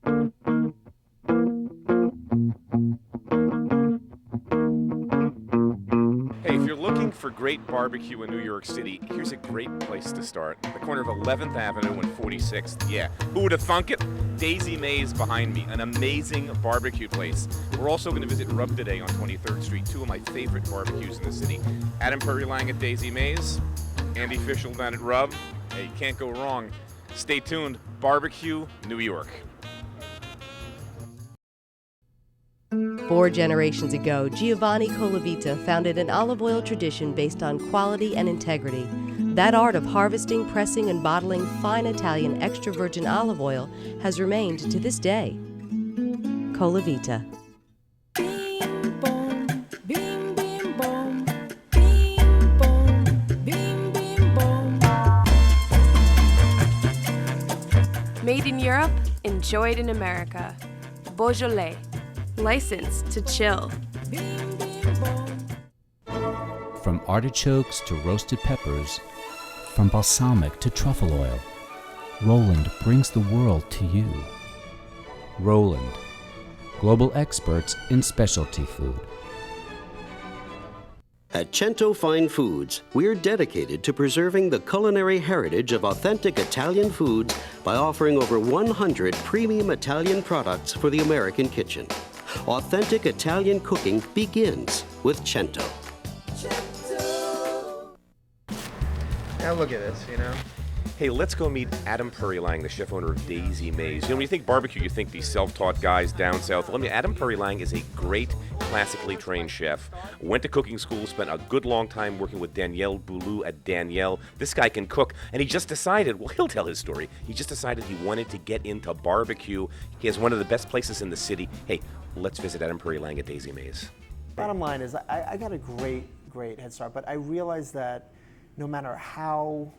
Hey, if you're looking for great barbecue in New York City, here's a great place to start. The corner of 11th Avenue and 46th. Yeah, who would have thunk it? Daisy Mae's behind me, an amazing barbecue place. We're also going to visit Rub today on 23rd Street, two of my favorite barbecues in the city. Adam Perry-Lang at Daisy Mae's, Andy Fischel down at Rub. Hey, you can't go wrong. Stay tuned. Barbecue, New York. 4 generations ago, Giovanni Colavita founded an olive oil tradition based on quality and integrity. That art of harvesting, pressing, and bottling fine Italian extra virgin olive oil has remained to this day. Colavita. Bing bong, bing bing bong, bing bong, bing bing bong. Made in Europe, enjoyed in America. Beaujolais. Licensed to chill. From artichokes to roasted peppers, from balsamic to truffle oil, Roland brings the world to you. Roland, global experts in specialty food. At Cento Fine Foods, we're dedicated to preserving the culinary heritage of authentic Italian foods by offering over 100 premium Italian products for the American kitchen. Authentic Italian cooking begins with Cento. Now look at this, you know. Hey, let's go meet Adam Perry-Lang, the chef owner of Daisy Mae's. You know, when you think barbecue, you think these self-taught guys down south. Let me, Adam Perry-Lang is a great classically trained chef. Went to cooking school, spent a good long time working with Danielle Boulou at Danielle. This guy can cook, and he just decided, well, he'll tell his story. He just decided he wanted to get into barbecue. He has one of the best places in the city. Hey, let's visit Adam Perry-Lang at Daisy Mae's. Bottom line is, I got a great head start, but I realized that no matter how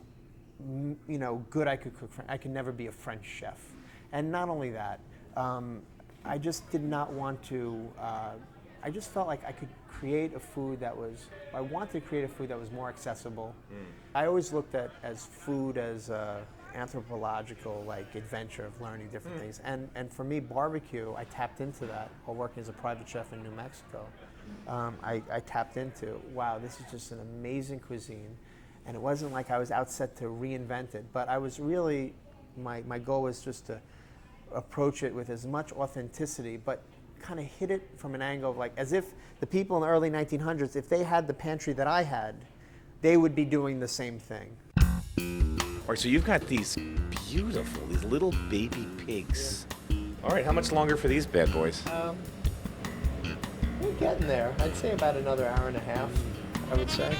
good I could cook, I could never be a French chef. And not only that, I just did not want to, I just felt like I could create a food that was, I wanted to create a food that was more accessible. I always looked at food as a anthropological adventure of learning different things. And for me, barbecue, I tapped into that while working as a private chef in New Mexico. I tapped into, wow, this is just an amazing cuisine. And it wasn't like I was out set to reinvent it, but I was really, my goal was just to approach it with as much authenticity, but kind of hit it from an angle of as if the people in the early 1900s, if they had the pantry that I had, they would be doing the same thing. All right, so you've got these beautiful, these little baby pigs. All right, how much longer for these bad boys? We're getting there. I'd say about another hour and a half, I would say.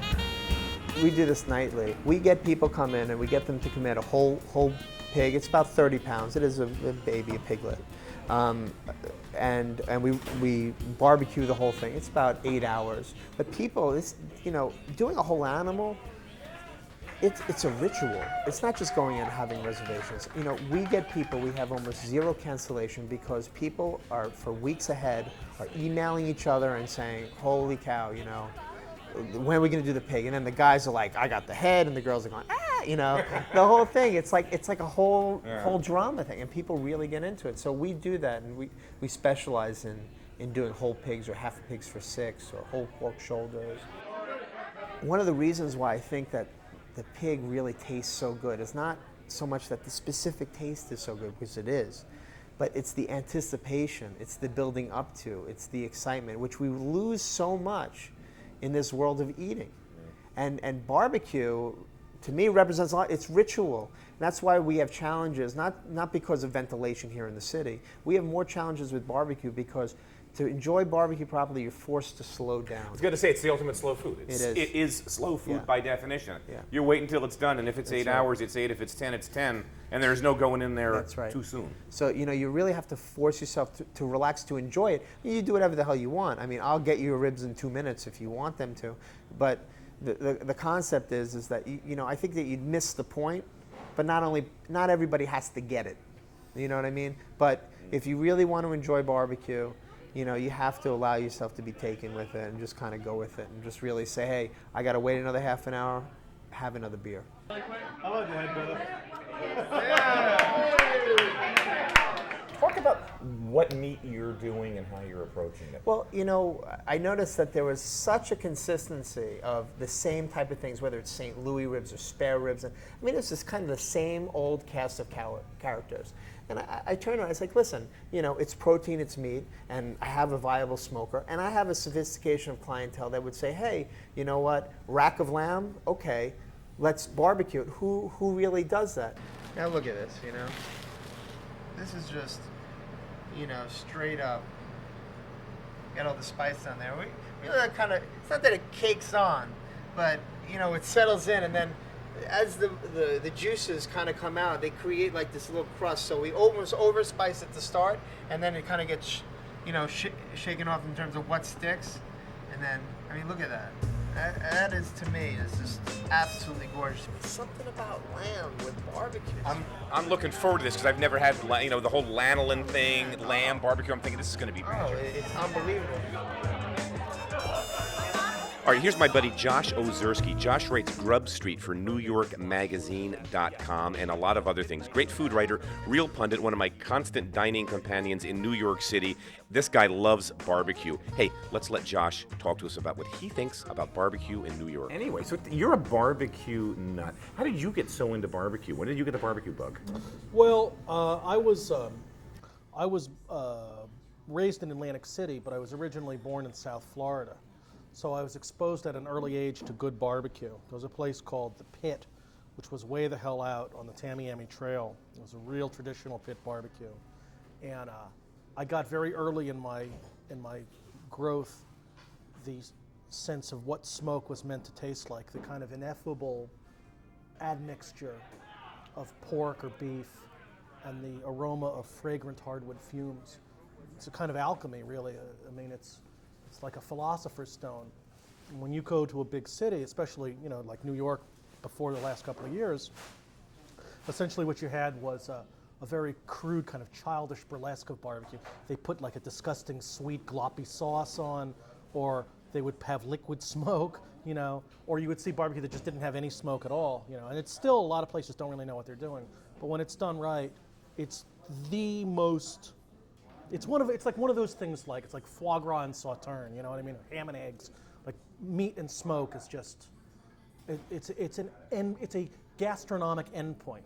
We do this nightly. We get people come in and we get them to commit a whole pig. It's about 30 pounds. It is a baby, a piglet. And we barbecue the whole thing. It's about 8 hours. But people, doing a whole animal, it's a ritual. It's not just going in and having reservations. We get people, we have almost zero cancellation because people are, for weeks ahead, are emailing each other and saying, holy cow, when are we going to do the pig? And then the guys are like, I got the head, and the girls are going, the whole thing. It's like a whole drama thing, and people really get into it. So we do that, and we specialize in doing whole pigs or half pigs for 6 or whole pork shoulders. One of the reasons why I think that the pig really tastes so good is not so much that the specific taste is so good, because it is, but it's the anticipation, it's the building up to, it's the excitement, which we lose so much in this world of eating. And barbecue, to me, represents a lot. It's ritual. And that's why we have challenges, not because of ventilation here in the city. We have more challenges with barbecue because to enjoy barbecue properly, you're forced to slow down. I was going to say, it's the ultimate slow food. It is slow food by definition. Yeah. You wait until it's done, and if it's 8 hours, it's 8. If it's 10, it's 10. And there's no going in there too soon. So, you really have to force yourself to relax, to enjoy it. You do whatever the hell you want. I mean, I'll get you your ribs in 2 minutes if you want them to. But the concept is that, I think that you'd miss the point, but not everybody has to get it. You know what I mean? But if you really want to enjoy barbecue, you have to allow yourself to be taken with it and just kind of go with it and just really say, hey, I got to wait another half an hour, have another beer. Talk about what meat you're doing and how you're approaching it. Well, I noticed that there was such a consistency of the same type of things, whether it's St. Louis ribs or spare ribs. And I mean, it's just kind of the same old cast of characters. And I turned around, I was like, listen, it's protein, it's meat, and I have a viable smoker, and I have a sophistication of clientele that would say, hey, you know what, rack of lamb, okay, let's barbecue it. Who really does that? Now look at this, This is just, straight up. Got all the spice on there. It's not that it cakes on, but, it settles in, and then as the juices kind of come out, they create like this little crust. So we almost overspice at the start, and then it kind of gets, shaken off in terms of what sticks. And then, I mean, look at that. That is, to me, is just absolutely gorgeous. Something about lamb with barbecue. I'm looking forward to this because I've never had, the whole lanolin thing, lamb barbecue. I'm thinking this is going to be magic. Oh, it's unbelievable. All right, here's my buddy Josh Ozersky. Josh writes Grub Street for NewYorkMagazine.com and a lot of other things. Great food writer, real pundit, one of my constant dining companions in New York City. This guy loves barbecue. Hey, let's let Josh talk to us about what he thinks about barbecue in New York. Anyway, so you're a barbecue nut. How did you get so into barbecue? When did you get the barbecue bug? Well, I was raised in Atlantic City, but I was originally born in South Florida. So I was exposed at an early age to good barbecue. There was a place called The Pit, which was way the hell out on the Tamiami Trail. It was a real traditional pit barbecue. And I got very early in my growth the sense of what smoke was meant to taste like, the kind of ineffable admixture of pork or beef and the aroma of fragrant hardwood fumes. It's a kind of alchemy, really. I mean, it's like a philosopher's stone. When you go to a big city, especially like New York before the last couple of years, essentially what you had was a very crude kind of childish burlesque of barbecue. They put like a disgusting sweet gloppy sauce on, or they would have liquid smoke, or you would see barbecue that just didn't have any smoke at all, and it's still, a lot of places don't really know what they're doing. But when it's done right, it's the most, it's like one of those things, like it's like foie gras and sauterne, you know what I mean? Or ham and eggs. Like meat and smoke is just, it's a gastronomic endpoint.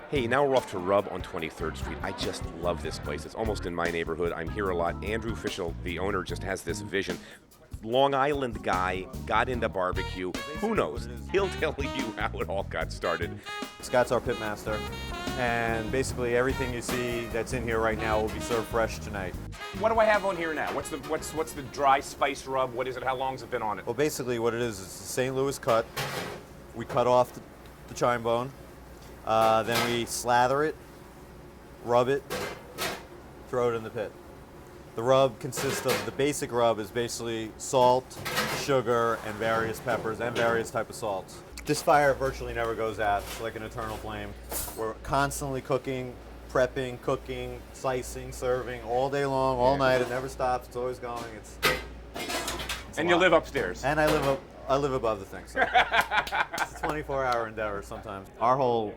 Hey, now we're off to Rub on 23rd Street. I just love this place. It's almost in my neighborhood. I'm here a lot. Andrew Fischel, the owner, just has this vision. Long Island guy, got into barbecue. Who knows? He'll tell you how it all got started. Scott's our Pitmaster, and basically everything you see that's in here right now will be served fresh tonight. What do I have on here now? What's the dry spice rub? What is it? How long's it been on it? Well, basically what it is the St. Louis cut. We cut off the chine bone, then we slather it, rub it, throw it in the pit. The rub consists of, the basic rub is basically salt, sugar, and various peppers, and various type of salts. This fire virtually never goes out. It's like an eternal flame. We're constantly cooking, prepping, cooking, slicing, serving all day long, all night. It never stops. It's always going. It's and you live upstairs. And I live above the thing. So it's a 24-hour endeavor sometimes. Our whole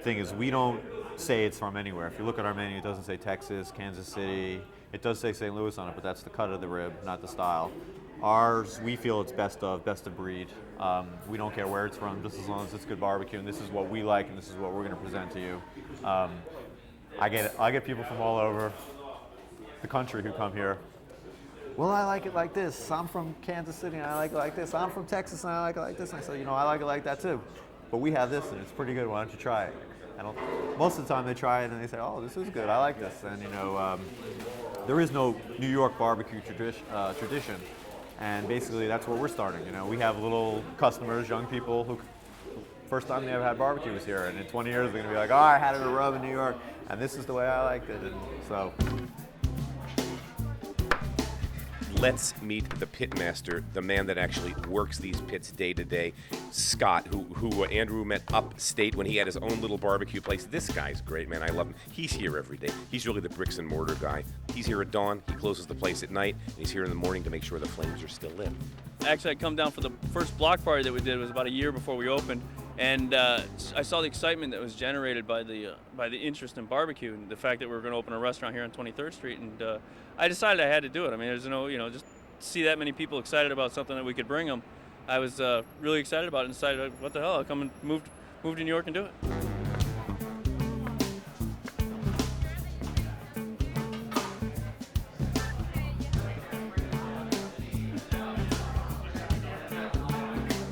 thing is we don't say it's from anywhere. If you look at our menu, it doesn't say Texas, Kansas City. It does say St. Louis on it, but that's the cut of the rib, not the style. Ours, we feel it's best of breed. We don't care where it's from, just as long as it's good barbecue, and this is what we like, and this is what we're going to present to you. I get people from all over the country who come here. Well, I like it like this. I'm from Kansas City, and I like it like this. I'm from Texas, and I like it like this. And I say, I like it like that too. But we have this, and it's pretty good. Why don't you try it? Most of the time they try it, and they say, oh, this is good. I like this. And, there is no New York barbecue tradition. And basically that's what we're starting. We have little customers, young people who first time they ever had barbecue was here, and in 20 years they're gonna be like, oh, I had it at a rub in New York, and this is the way I liked it. And so let's meet the Pitmaster, the man that actually works these pits day to day. Scott, who Andrew met upstate when he had his own little barbecue place. This guy's great, man. I love him. He's here every day. He's really the bricks and mortar guy. He's here at dawn. He closes the place at night. And he's here in the morning to make sure the flames are still lit. Actually, I come down for the first block party that we did. It was about a year before we opened, And I saw the excitement that was generated by the interest in barbecue and the fact that we were going to open a restaurant here on 23rd Street. And I decided I had to do it. I mean, there's no, just see that many people excited about something that we could bring them. I was really excited about it and decided, what the hell, I'll come and move to New York and do it.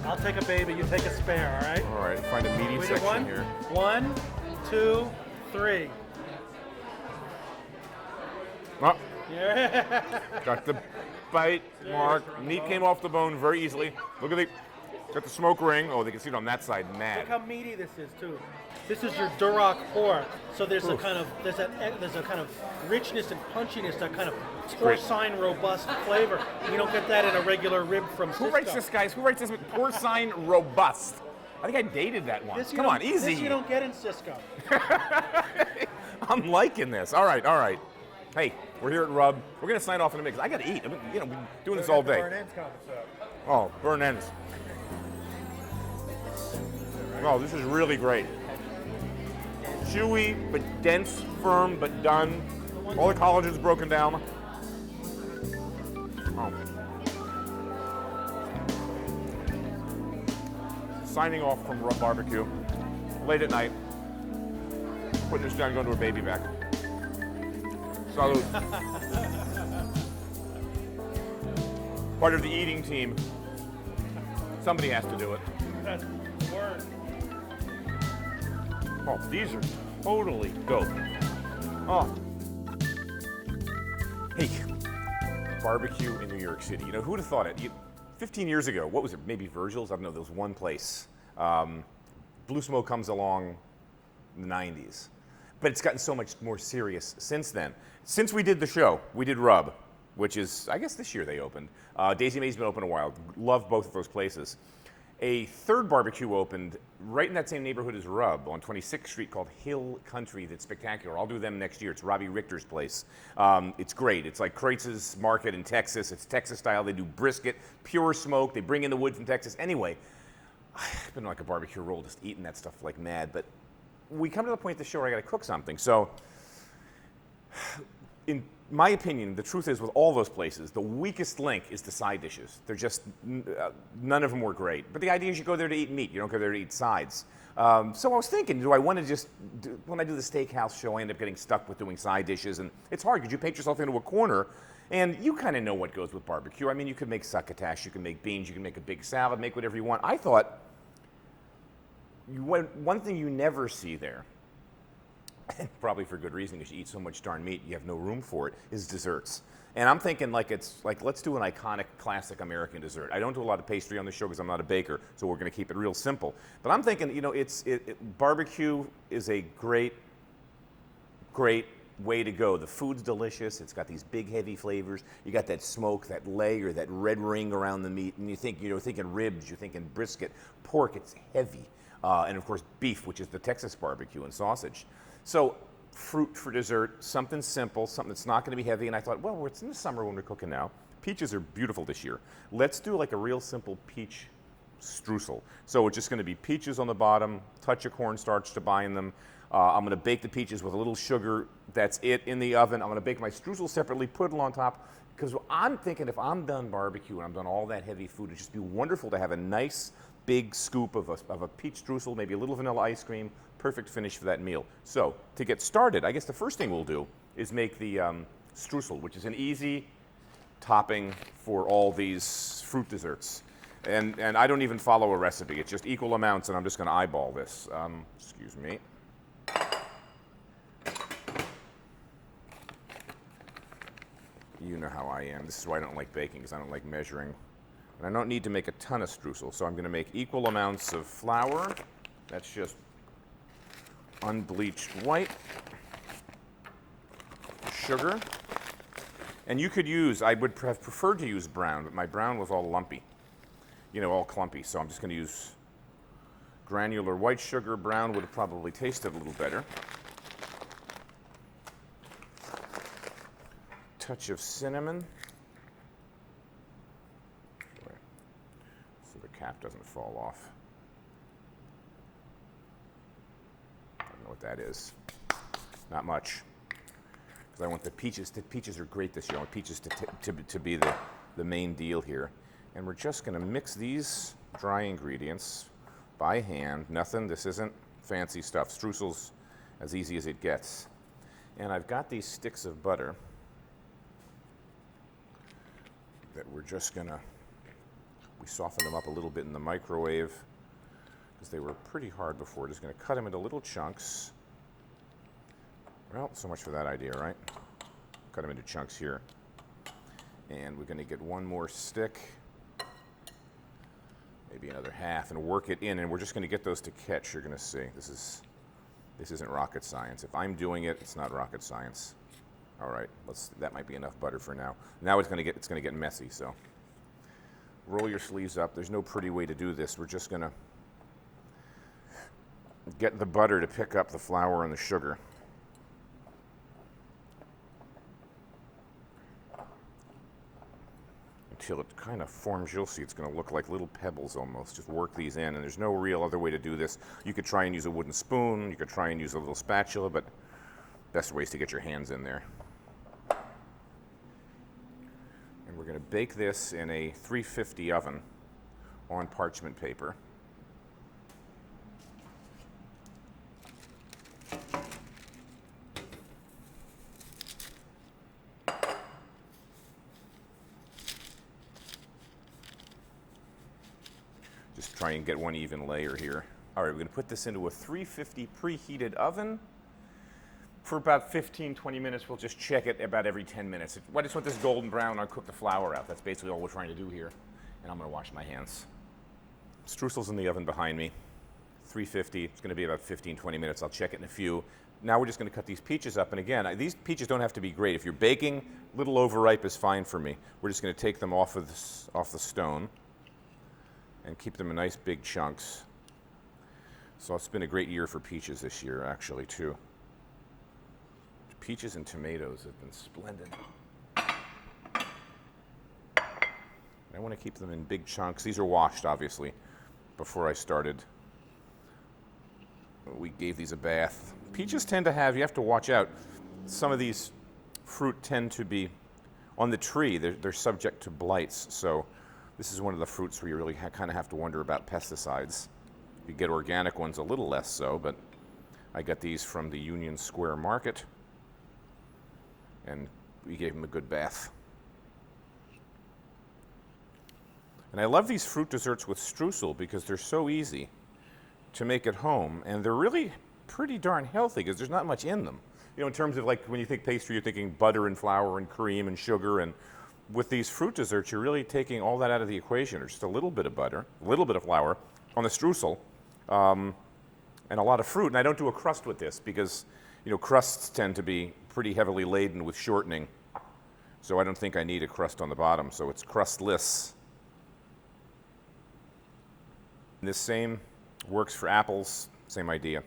I'll take a baby, you take a spare, all right? All right, find a meaty We do section one? here. 1, 2, 3. Oh, Yeah. got the bite mark. Meat came off the bone very easily. Look at got the smoke ring. Oh, they can see it on that side. Mad. Look how meaty this is too. This is your Duroc pork, so there's a kind of richness and punchiness, that kind of porcine robust flavor. You don't get that in a regular rib from Cisco. Who writes this, guys? Who writes this? Porcine robust. I think I dated that once. This you Come on, don't- easy. This you don't get in Cisco. I'm liking this. All right, all right. Hey, we're here at Rub. We're gonna sign off in a minute 'cause I gotta eat. We've been doing this all day. Oh, burn ends. Oh, this is really great. Chewy, but dense, firm, but done. All the collagen's broken down. Oh. Signing off from Rub Barbecue. Late at night. Putting this down, going to a baby back. Salud. Part of the eating team. Somebody has to do it. That's word. Oh, these are totally dope. Oh. Hey, barbecue in New York City. You know, who would have thought it? 15 years ago, what was it? Maybe Virgil's? I don't know, there was one place. Blue Smoke comes along in the 90s. But it's gotten so much more serious since then. Since we did the show, we did Rub, which is, I guess this year they opened. Daisy Mae's been open a while. Love both of those places. A third barbecue opened right in that same neighborhood as Rub on 26th Street called Hill Country. That's spectacular. I'll do them next year. It's Robbie Richter's place. It's great. It's like Kreutz's Market in Texas. It's Texas style. They do brisket, pure smoke. They bring in the wood from Texas. Anyway, I've been like a barbecue roll, just eating that stuff like mad. But we come to the point of the show where I got to cook something. So, in my opinion, the truth is with all those places, the weakest link is the side dishes. They're just, none of them were great. But the idea is you go there to eat meat. You don't go there to eat sides. So I was thinking, do I want to just, when I do the steakhouse show, I end up getting stuck with doing side dishes. And it's hard because you paint yourself into a corner. And you kind of know what goes with barbecue. I mean, you can make succotash, you can make beans, you can make a big salad, make whatever you want. I thought, one thing you never see there, and probably for good reason, because you eat so much darn meat, you have no room for it, is desserts. And I'm thinking let's do an iconic, classic American dessert. I don't do a lot of pastry on the show because I'm not a baker, so we're going to keep it real simple. But I'm thinking, barbecue is a great way to go. The food's delicious. It's got these big, heavy flavors. You got that smoke, that layer, that red ring around the meat, and you're thinking ribs, you're thinking brisket, pork. It's heavy, and of course beef, which is the Texas barbecue, and sausage. So fruit for dessert, something simple, something that's not going to be heavy. And I thought, well, it's in the summer when we're cooking now. Peaches are beautiful this year. Let's do like a real simple peach streusel. So it's just going to be peaches on the bottom, touch of cornstarch to bind them. I'm going to bake the peaches with a little sugar. That's it in the oven. I'm going to bake my streusel separately, put it on top. Because I'm thinking if I'm done barbecue and I'm done all that heavy food, it'd just be wonderful to have a nice big scoop of a peach streusel, maybe a little vanilla ice cream. Perfect finish for that meal. So to get started, I guess the first thing we'll do is make the streusel, which is an easy topping for all these fruit desserts. And I don't even follow a recipe. It's just equal amounts, and I'm just going to eyeball this. Excuse me. You know how I am. This is why I don't like baking, because I don't like measuring. And I don't need to make a ton of streusel, so I'm going to make equal amounts of flour. That's just unbleached white, sugar, and you could use, I would have preferred to use brown, but my brown was all lumpy, all clumpy, so I'm just going to use granular white sugar. Brown would have probably tasted a little better. Touch of cinnamon, so the cap doesn't fall off. that is. Not much. Because I want the peaches are great this year. I want peaches to be the main deal here. And we're just going to mix these dry ingredients by hand. Nothing, this isn't fancy stuff. Streusel's as easy as it gets. And I've got these sticks of butter that we're just going to, we softened them up a little bit in the microwave because they were pretty hard before. Just going to cut them into little chunks. Well, so much for that idea, right? Cut them into chunks here. And we're going to get one more stick, maybe another half, and work it in. And we're just going to get those to catch. You're going to see. This isn't rocket science. If I'm doing it, it's not rocket science. All right, that might be enough butter for now. Now it's going to get messy. So roll your sleeves up. There's no pretty way to do this. We're just going to get the butter to pick up the flour and the sugar. Until it kind of forms, you'll see it's going to look like little pebbles almost. Just work these in, and there's no real other way to do this. You could try and use a wooden spoon, you could try and use a little spatula, but best way is to get your hands in there. And we're going to bake this in a 350 oven on parchment paper. Just try and get one even layer here. All right, we're going to put this into a 350 preheated oven for about 15, 20 minutes. We'll just check it about every 10 minutes. I just want this golden brown. I'll cook the flour out. That's basically all we're trying to do here. And I'm going to wash my hands. Streusel's in the oven behind me. 350. It's going to be about 15, 20 minutes. I'll check it in a few. Now we're just going to cut these peaches up. And again, these peaches don't have to be great. If you're baking, a little overripe is fine for me. We're just going to take them off the stone and keep them in nice big chunks. So it's been a great year for peaches this year, actually, too. Peaches and tomatoes have been splendid. I want to keep them in big chunks. These are washed, obviously, before I started. We gave these a bath. Peaches tend to have, you have to watch out, some of these fruit tend to be, on the tree, they're subject to blights, so this is one of the fruits where you really kind of have to wonder about pesticides. You get organic ones a little less so, but I got these from the Union Square Market, and we gave them a good bath. And I love these fruit desserts with streusel because they're so easy to make at home, and they're really pretty darn healthy because there's not much in them. You know, in terms of like when you think pastry, you're thinking butter and flour and cream and sugar, and with these fruit desserts, you're really taking all that out of the equation. There's just a little bit of butter, a little bit of flour on the streusel, and a lot of fruit. And I don't do a crust with this because, you know, crusts tend to be pretty heavily laden with shortening. So I don't think I need a crust on the bottom, so it's crustless. This same works for apples, same idea.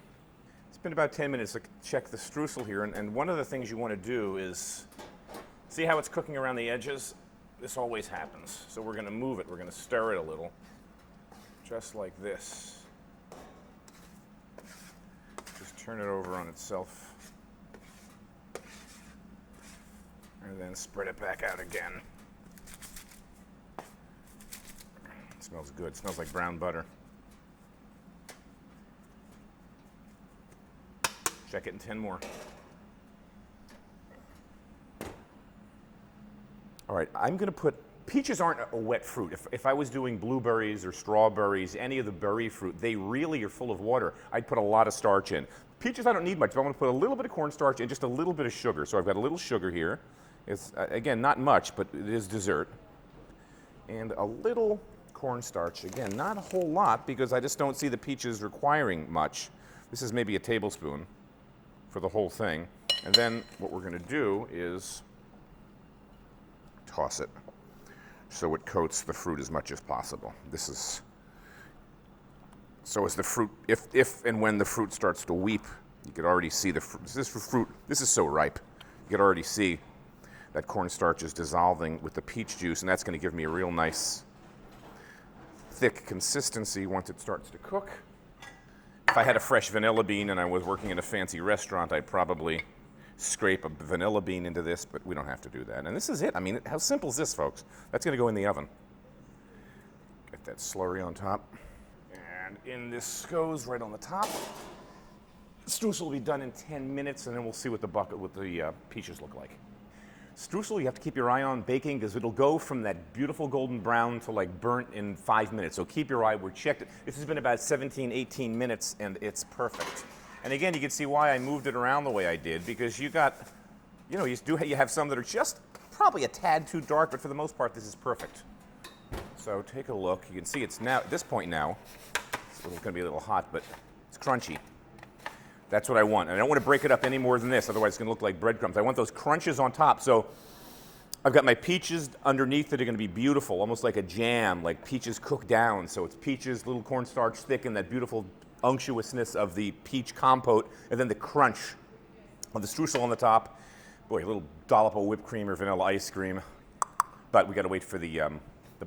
It's been about 10 minutes to check the streusel here, and one of the things you want to do is, see how it's cooking around the edges? This always happens. So we're going to move it. We're going to stir it a little, just like this. Just turn it over on itself. And then spread it back out again. It smells good. It smells like brown butter. Check it in 10 more. All right, I'm going to put, peaches aren't a wet fruit. If I was doing blueberries or strawberries, any of the berry fruit, they really are full of water. I'd put a lot of starch in. Peaches, I don't need much, but I'm going to put a little bit of cornstarch and just a little bit of sugar. So I've got a little sugar here. It's, again, not much, but it is dessert. And a little cornstarch. Again, not a whole lot because I just don't see the peaches requiring much. This is maybe a tablespoon for the whole thing. And then what we're going to do is toss it so it coats the fruit as much as possible. This is, so as the fruit, if and when the fruit starts to weep, you could already see the fruit. This is so ripe. You could already see that cornstarch is dissolving with the peach juice, and that's going to give me a real nice thick consistency once it starts to cook. If I had a fresh vanilla bean and I was working in a fancy restaurant, I'd probably scrape a vanilla bean into this, but we don't have to do that. And this is it. I mean, how simple is this, folks? That's going to go in the oven. Get that slurry on top. And in this goes right on the top. Streusel will be done in 10 minutes, and then we'll see what the peaches look like. Streusel, you have to keep your eye on baking because it'll go from that beautiful golden brown to like burnt in 5 minutes. So keep your eye. We checked it. This has been about 17, 18 minutes, and it's perfect. And again, you can see why I moved it around the way I did, because you got, you know, you have some that are just probably a tad too dark, but for the most part, this is perfect. So take a look. You can see it's now, at this point now, it's going to be a little hot, but it's crunchy. That's what I want. And I don't want to break it up any more than this, otherwise it's going to look like breadcrumbs. I want those crunches on top. So I've got my peaches underneath that are going to be beautiful, almost like a jam, like peaches cooked down. So it's peaches, little cornstarch thick, and that beautiful unctuousness of the peach compote, and then the crunch of the streusel on the top. Boy, a little dollop of whipped cream or vanilla ice cream. But we got to wait for the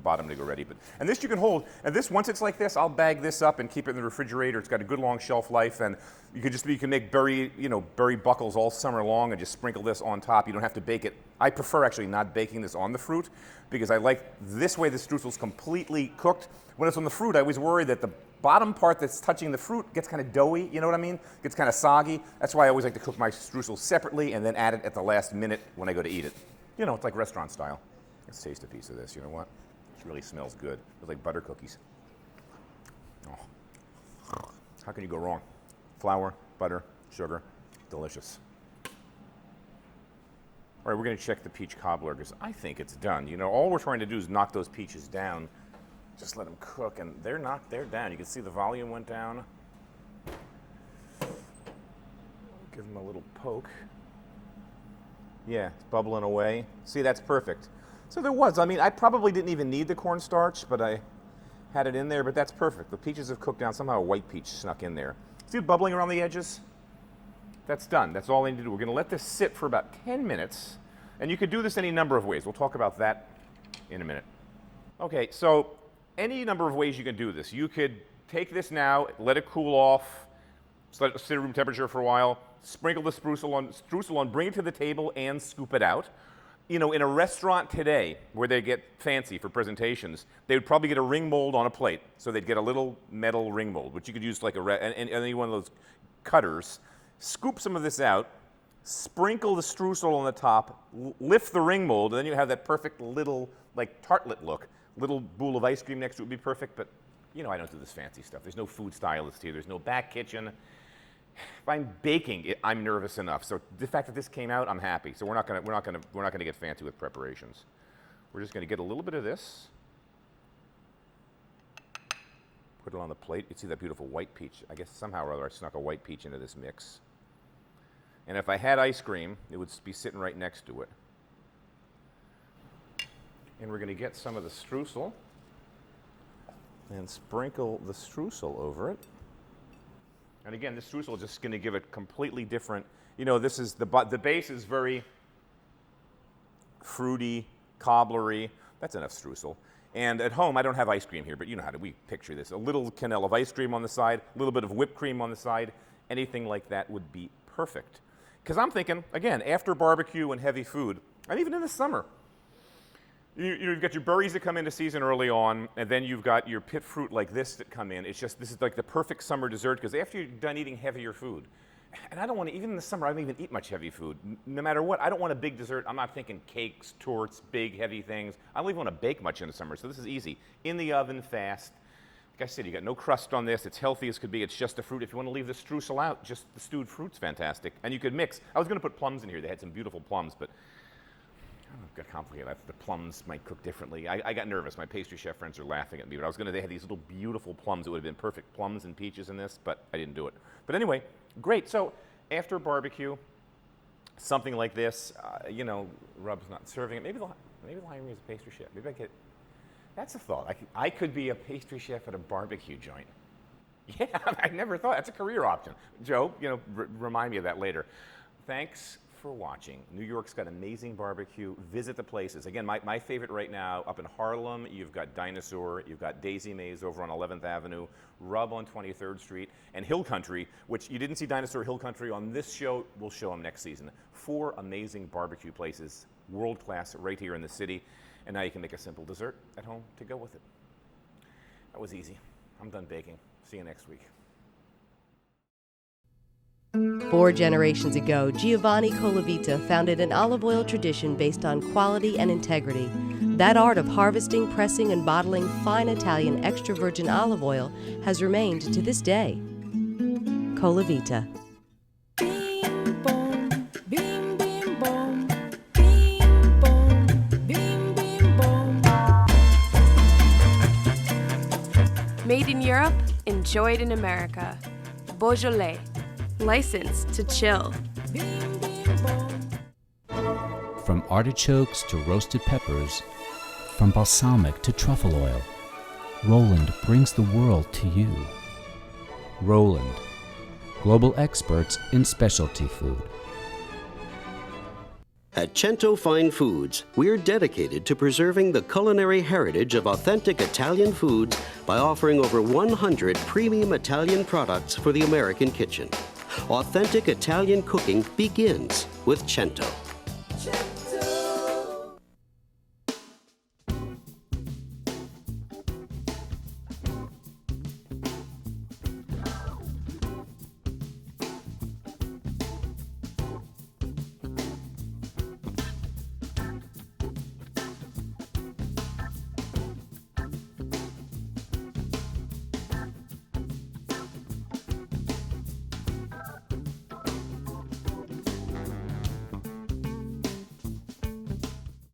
bottom to go ready. And this you can hold. And this, once it's like this, I'll bag this up and keep it in the refrigerator. It's got a good long shelf life, and you can make berry buckles all summer long and just sprinkle this on top. You don't have to bake it. I prefer actually not baking this on the fruit because I like this way the streusel's completely cooked. When it's on the fruit, I always worry that the bottom part that's touching the fruit gets kind of doughy, you know what I mean? Gets kind of soggy. That's why I always like to cook my streusel separately and then add it at the last minute when I go to eat it. You know, it's like restaurant style. Let's taste a piece of this, you know what? It really smells good. It's like butter cookies. Oh. How can you go wrong? Flour, butter, sugar, delicious. All right, we're going to check the peach cobbler because I think it's done. You know, all we're trying to do is knock those peaches down. Just let them cook, and they're down. You can see the volume went down. Give them a little poke. Yeah, it's bubbling away. See, that's perfect. So there was. I mean, I probably didn't even need the cornstarch, but I had it in there, but that's perfect. The peaches have cooked down. Somehow a white peach snuck in there. See it bubbling around the edges? That's done. That's all I need to do. We're going to let this sit for about 10 minutes, and you could do this any number of ways. We'll talk about that in a minute. Okay, so any number of ways you can do this. You could take this now, let it cool off, let it sit at room temperature for a while, sprinkle the streusel on, bring it to the table, and scoop it out. You know, in a restaurant today where they get fancy for presentations, they would probably get a ring mold on a plate. So they'd get a little metal ring mold, which you could use like any one of those cutters. Scoop some of this out, sprinkle the streusel on the top, lift the ring mold, and then you have that perfect little like tartlet look. Little bowl of ice cream next to it would be perfect, but you know I don't do this fancy stuff. There's no food stylist here. There's no back kitchen. If I'm baking, I'm nervous enough. So the fact that this came out, I'm happy. So we're not gonna get fancy with preparations. We're just gonna get a little bit of this, put it on the plate. You see that beautiful white peach. I guess somehow or other I snuck a white peach into this mix. And if I had ice cream, it would be sitting right next to it. And we're gonna get some of the streusel and sprinkle the streusel over it. And again, this streusel is just going to give it completely different. You know, this is the base is very fruity, cobblery. That's enough streusel. And at home, I don't have ice cream here, but you know how we picture this. A little cannelle of ice cream on the side, a little bit of whipped cream on the side. Anything like that would be perfect. Because I'm thinking, again, after barbecue and heavy food, and even in the summer, you've got your berries that come into season early on, and then you've got your pit fruit like this that come in. It's just, this is like the perfect summer dessert, because after you're done eating heavier food, and I don't want to, even in the summer, I don't even eat much heavy food. No matter what, I don't want a big dessert. I'm not thinking cakes, torts, big, heavy things. I don't even want to bake much in the summer, so this is easy. In the oven, fast. Like I said, you got no crust on this. It's healthy as could be. It's just the fruit. If you want to leave the streusel out, just the stewed fruit's fantastic. And you could mix. I was going to put plums in here. They had some beautiful plums, but it got complicated. The plums might cook differently. I got nervous. My pastry chef friends are laughing at me, but they had these little beautiful plums. It would have been perfect plums and peaches in this, but I didn't do it. But anyway, great. So after barbecue, something like this, you know, Rub's not serving it. Maybe they'll hire me as a pastry chef. Maybe I could. That's a thought. I could be a pastry chef at a barbecue joint. Yeah, I never thought. That's a career option. Joe, you know, remind me of that later. Thanks for watching. New York's got amazing barbecue. Visit the places. Again, my favorite right now, up in Harlem, you've got Dinosaur, you've got Daisy Mays over on 11th Avenue, Rub on 23rd Street, and Hill Country, which you didn't see Dinosaur Hill Country on this show. We'll show them next season. 4 amazing barbecue places, world class, right here in the city. And now you can make a simple dessert at home to go with it. That was easy. I'm done baking. See you next week. 4 generations ago, Giovanni Colavita founded an olive oil tradition based on quality and integrity. That art of harvesting, pressing, and bottling fine Italian extra virgin olive oil has remained to this day. Colavita. Bing bong, bing bing bong, bing bong, bing bing bong. Made in Europe, enjoyed in America. Beaujolais. Licensed to chill. From artichokes to roasted peppers, from balsamic to truffle oil, Roland brings the world to you. Roland, global experts in specialty food. At Cento Fine Foods, we're dedicated to preserving the culinary heritage of authentic Italian foods by offering over 100 premium Italian products for the American kitchen. Authentic Italian cooking begins with Cento.